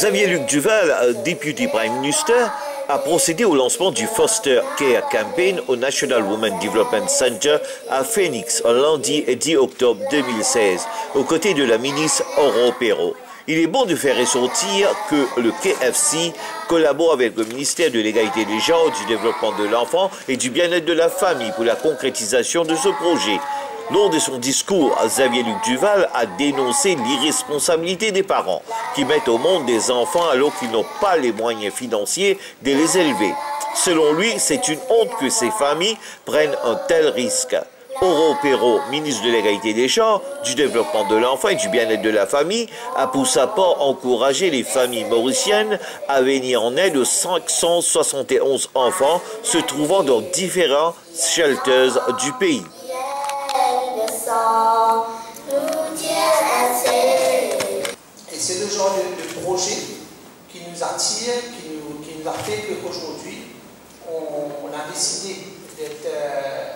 Xavier Luc Duval, Deputy Prime Minister, a procédé au lancement du Foster Care Campaign au National Women Development Center à Phoenix, lundi 10 octobre 2016, aux côtés de la ministre Aurore Perreault. Il est bon de faire ressortir que le KFC collabore avec le ministère de l'Égalité des genres, du développement de l'enfant et du bien-être de la famille pour la concrétisation de ce projet. Lors de son discours, Xavier Luc Duval a dénoncé l'irresponsabilité des parents qui mettent au monde des enfants alors qu'ils n'ont pas les moyens financiers de les élever. Selon lui, c'est une honte que ces familles prennent un tel risque. Aurore Perreault, ministre de l'Égalité des genres, du développement de l'enfant et du bien-être de la famille, a pour sa part encouragé les familles mauriciennes à venir en aide aux 571 enfants se trouvant dans différents shelters du pays. Et c'est le genre de projet qui nous attire, qui nous a fait qu'aujourd'hui, on a décidé d'être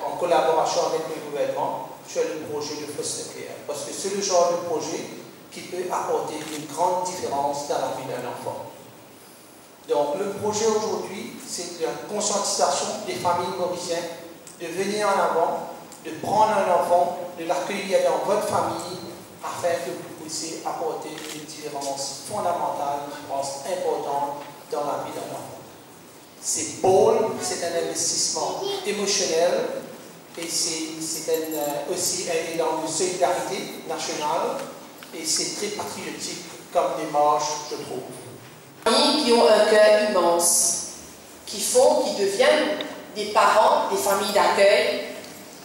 en collaboration avec le gouvernement sur le projet de Foster Care. Parce que c'est le genre de projet qui peut apporter une grande différence dans la vie d'un enfant. Donc le projet aujourd'hui, c'est la conscientisation des familles mauriciennes de venir en avant, de prendre un enfant, de l'accueillir dans votre famille, afin que vous puissiez apporter une différence fondamentale, je pense, importante dans la vie d'un enfant. C'est bold, c'est un investissement émotionnel et c'est aussi un élan de solidarité nationale et c'est très patriotique comme démarche, je trouve. Familles qui ont un cœur immense, qui deviennent des parents, des familles d'accueil,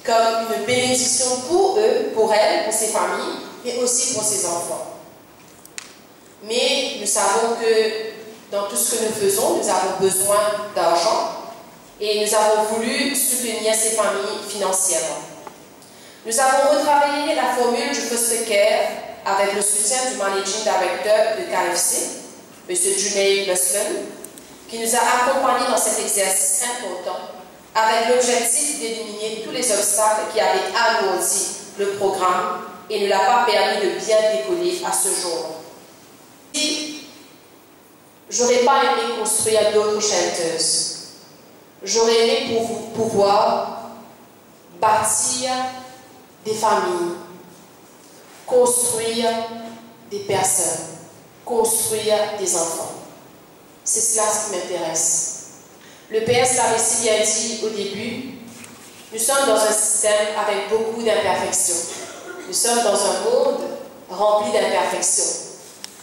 comme une bénédiction pour eux, pour elles, pour ces familles, mais aussi pour ces enfants. Mais nous savons que dans tout ce que nous faisons, nous avons besoin d'argent et nous avons voulu soutenir ces familles financièrement. Nous avons retravaillé la formule du Foster Care avec le soutien du Managing Director de KFC, M. Junaid Muslim, qui nous a accompagnés dans cet exercice important avec l'objectif d'éliminer tous les obstacles qui avaient alourdi le programme et ne l'a pas permis de bien décoller à ce jour. Si j'aurais pas aimé construire d'autres shelters, j'aurais aimé pouvoir bâtir des familles, construire des personnes, construire des enfants. C'est cela qui m'intéresse. Le PS l'avait si bien dit au début, nous sommes dans un système avec beaucoup d'imperfections. Nous sommes dans un monde rempli d'imperfections.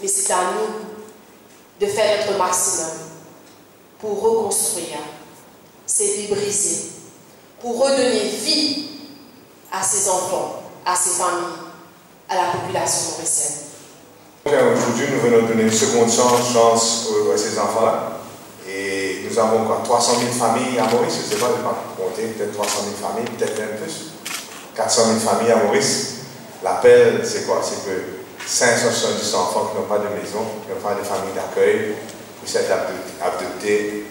Mais c'est à nous de faire notre maximum pour reconstruire ces vies brisées, pour redonner vie à ces enfants, à ces familles, à la population mauricienne. Aujourd'hui, nous venons donner une seconde chance à ces enfants-là. Et nous avons quoi, 300 000 familles à Maurice, je ne sais pas, je ne vais pas compter, peut-être 300 000 familles, peut-être même plus. 400 000 familles à Maurice. L'appel, c'est quoi? C'est que 570 enfants qui n'ont pas de maison, qui n'ont pas de famille d'accueil, puissent être adoptés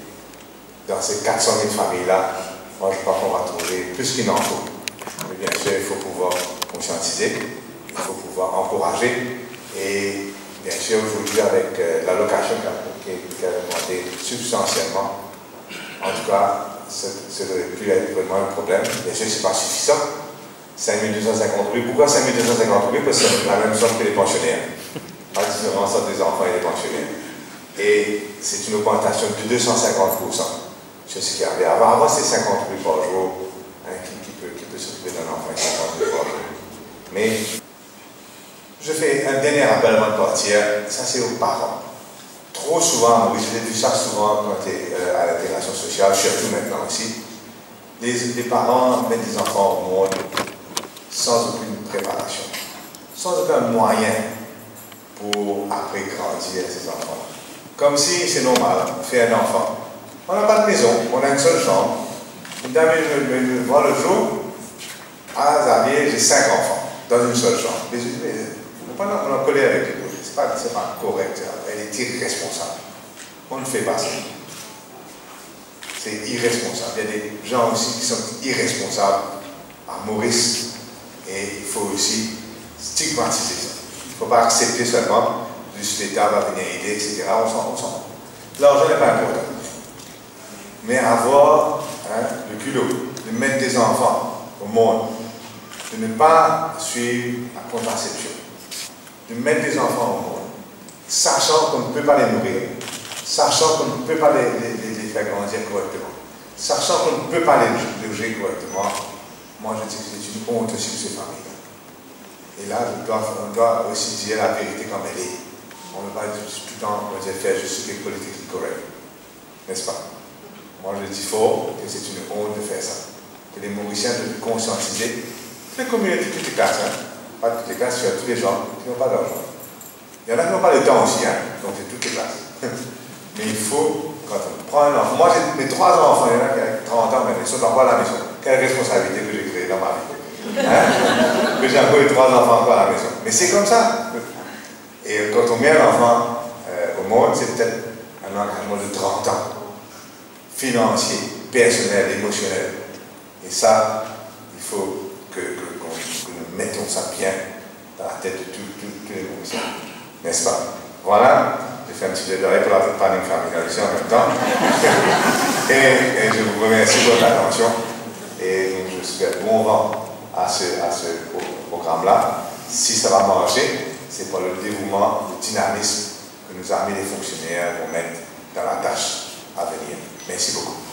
dans ces 400 000 familles-là. Moi, je crois qu'on va trouver plus qu'il n'en faut. Mais bien sûr, il faut pouvoir conscientiser, il faut pouvoir encourager. Et bien sûr, aujourd'hui, avec l'allocation qui a augmenté substantiellement, en tout cas, ça aurait pu être vraiment un problème. Bien sûr, ce n'est pas suffisant. 5 250 roupies. Pourquoi 5 250 roupies? Parce que c'est la même somme que les pensionnaires. Pas de différence entre les enfants et les pensionnaires. Et c'est une augmentation de 250%. C'est ce qui arrive. Avant, c'est 50 roupies par jour qui peut s'occuper d'un enfant et 50 roupies par jour. Mais je fais un dernier appel avant de partir. Ça, c'est aux parents. Trop souvent, oui, j'ai vu ça souvent quand tu es à l'intégration sociale, surtout maintenant aussi. Les parents mettent des enfants au monde sans aucune préparation, sans aucun moyen pour après grandir ces enfants. Comme si c'est normal, on fait un enfant. On n'a pas de maison, on a une seule chambre. Une dame me voit le jour, à Xavier, j'ai 5 enfants dans une seule chambre. On a collé avec les autres. C'est pas correct, elle est irresponsable. On ne fait pas ça. C'est irresponsable. Il y a des gens aussi qui sont irresponsables à Maurice et il faut aussi stigmatiser ça. Il ne faut pas accepter seulement plus l'État va venir aider, etc. On s'en. L'argent n'est pas important. Mais avoir le culot de mettre des enfants au monde, de ne pas suivre la contraception, de mettre des enfants au monde, sachant qu'on ne peut pas les nourrir, sachant qu'on ne peut pas les faire grandir correctement, sachant qu'on ne peut pas les loger correctement, moi je dis que c'est une honte aussi pour ces familles. Et là, on doit aussi dire la vérité comme elle est. On ne va pas tout le temps faire juste ce qui est politiquement correct. N'est-ce pas? Moi je dis fort que c'est une honte de faire ça. Que les Mauriciens doivent conscientiser toutes les communautés, toutes les classes, pas toutes les classes, sur tous les gens qui n'ont pas d'argent. Il y en a qui n'ont pas le temps aussi, donc c'est toutes les classes. Mais il faut, quand on prend un enfant, moi j'ai mes 3 enfants, il y en a qui ont 30 ans, mais ils sont encore à la maison. Quelle responsabilité que j'ai créée dans ma vie. Que j'ai encore eu 3 enfants encore à la maison. Mais c'est comme ça. Et quand on met un enfant au monde, c'est peut-être un engagement de 30 ans. Financier, personnel, émotionnel. Et ça, il faut que nous mettons ça bien dans la tête de tous les Mauriciens. N'est-ce pas? Voilà, j'ai fait un petit peu d'oreille pour la planning familiale ici en même temps. et je vous remercie pour votre attention. Et donc, je souhaite bon vent à ce programme-là. Si ça va marcher, c'est pour le dévouement, le dynamisme que nous armées les fonctionnaires vont mettre dans la tâche à venir. Merci beaucoup.